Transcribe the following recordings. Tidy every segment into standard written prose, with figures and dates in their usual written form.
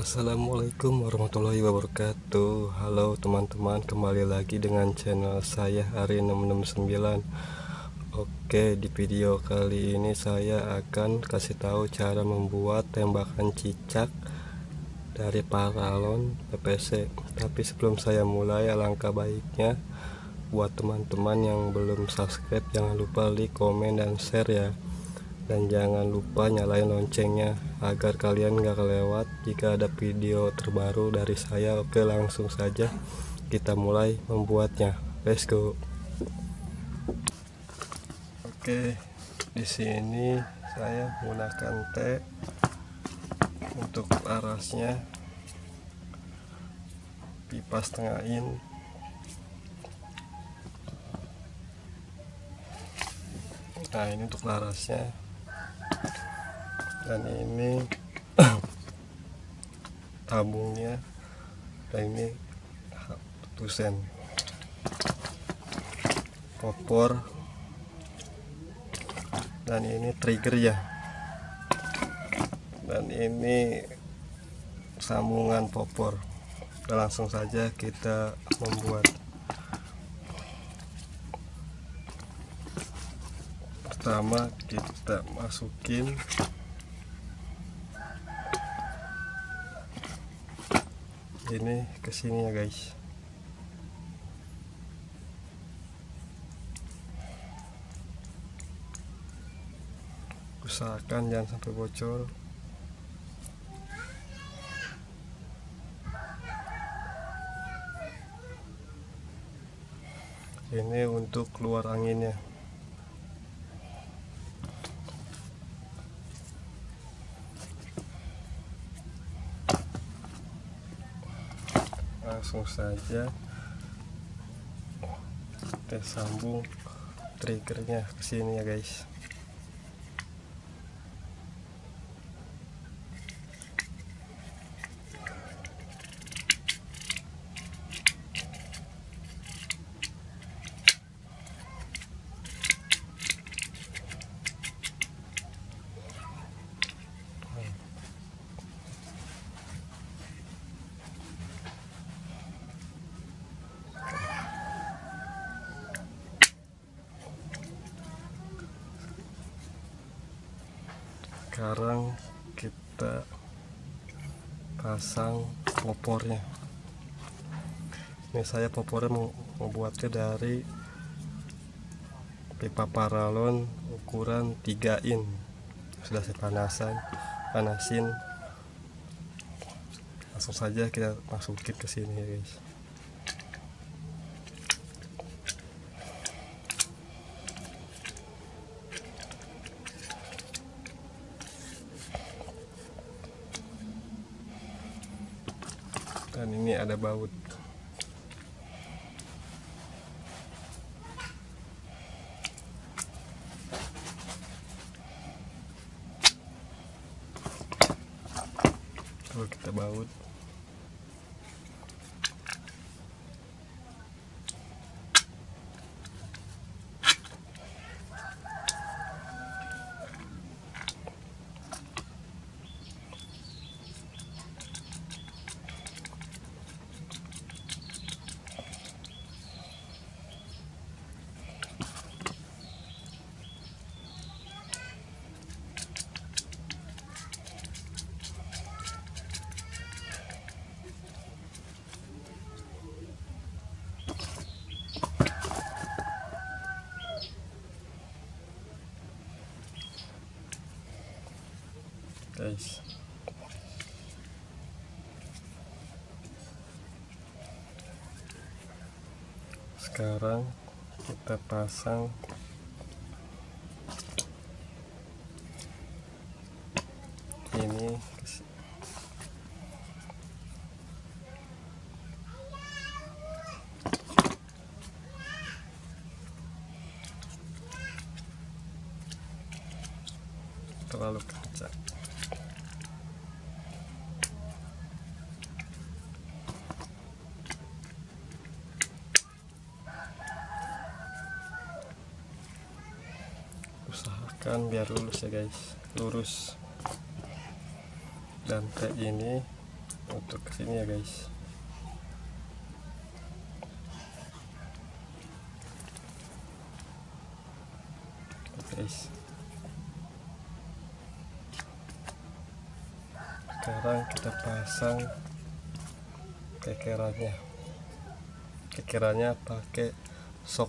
Assalamualaikum warahmatullahi wabarakatuh. Halo teman-teman, kembali lagi dengan channel saya Ari669. Oke, di video kali ini saya akan kasih tahu cara membuat tembakan cicak dari paralon PPC. Tapi sebelum saya mulai, alangkah baiknya buat teman-teman yang belum subscribe, jangan lupa like, komen, dan share ya. Dan jangan lupa nyalain loncengnya agar kalian gak kelewat jika ada video terbaru dari saya. Oke, langsung saja kita mulai membuatnya. Let's go. Oke, di sini saya menggunakan T untuk larasnya, pipa setengah in. Nah, ini untuk larasnya. Dan ini tabungnya, dan ini tusen popor, dan ini trigger ya, dan ini sambungan popor. Dan langsung saja kita membuat. Pertama kita masukin ini ke sini ya guys. Usahakan jangan sampai bocor. Ini untuk keluar anginnya. Langsung saja kita sambung triggernya ke sini ya guys. Sekarang kita pasang popornya. Ini saya popornya membuatnya dari pipa paralon ukuran 3 in. Sudah saya panasin. Langsung saja kita masukin ke sini ya guys. Dan ini ada baut. Kalau kita baut, guys. Sekarang kita pasang ini terlalu kencang. Usahakan biar lurus ya guys, lurus. Dan kayak ini untuk kesini ya guys. Guys, sekarang kita pasang kekerannya pakai sok.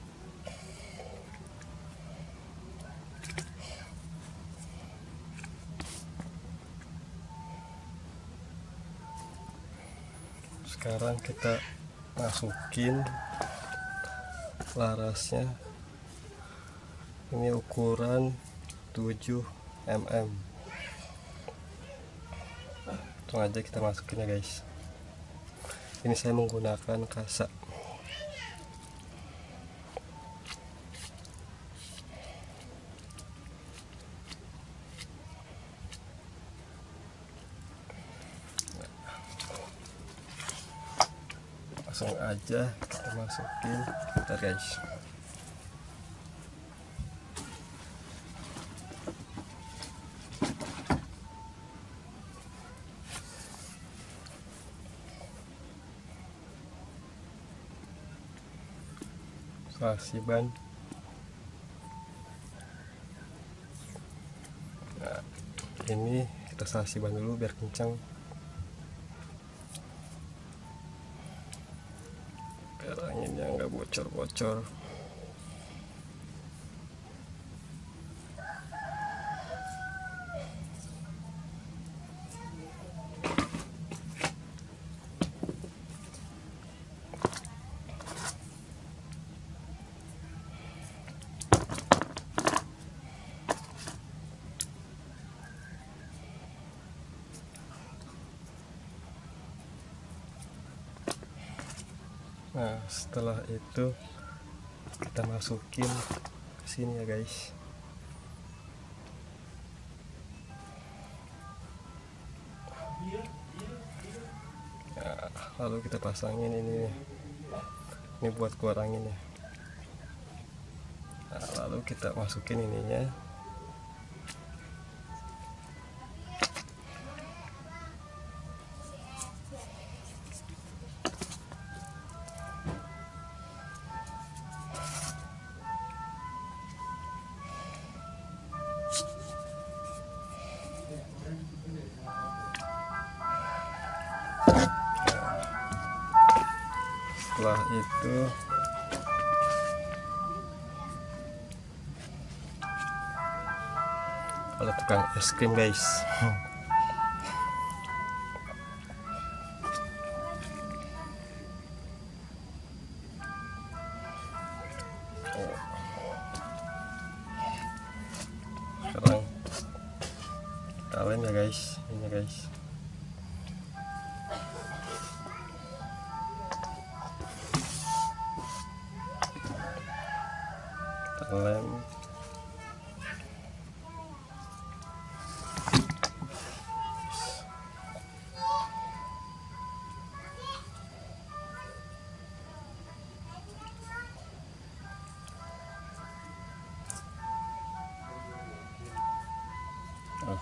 Sekarang kita masukin larasnya, ini ukuran 7 mm. Langsung aja kita masukin ya guys. Ini saya menggunakan kasa. Langsung aja kita masukin, bentar guys. Kasih ban. Nah, ini kita kasih ban dulu biar kencang, biar anginnya nggak bocor-bocor. Nah, setelah itu kita masukin ke sini ya guys. Nah, lalu kita pasangin ini buat keluar anginnya. Nah, lalu kita masukin ininya. Setelah itu ada tukang es krim guys. Sekarang kita lem ya guys, ini guys. Lem. Oh.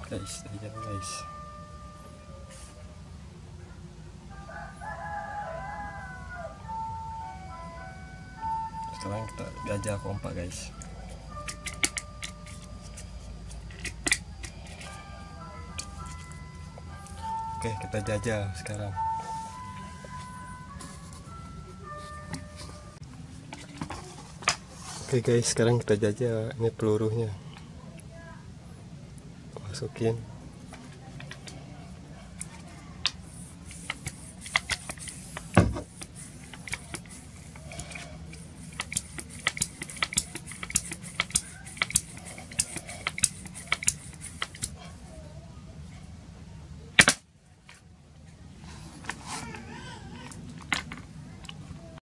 Guys, guys. Sekarang kita gajah kompak guys. Oke, kita jajah sekarang. Oke guys, sekarang kita jajah. Ini pelurunya, masukin.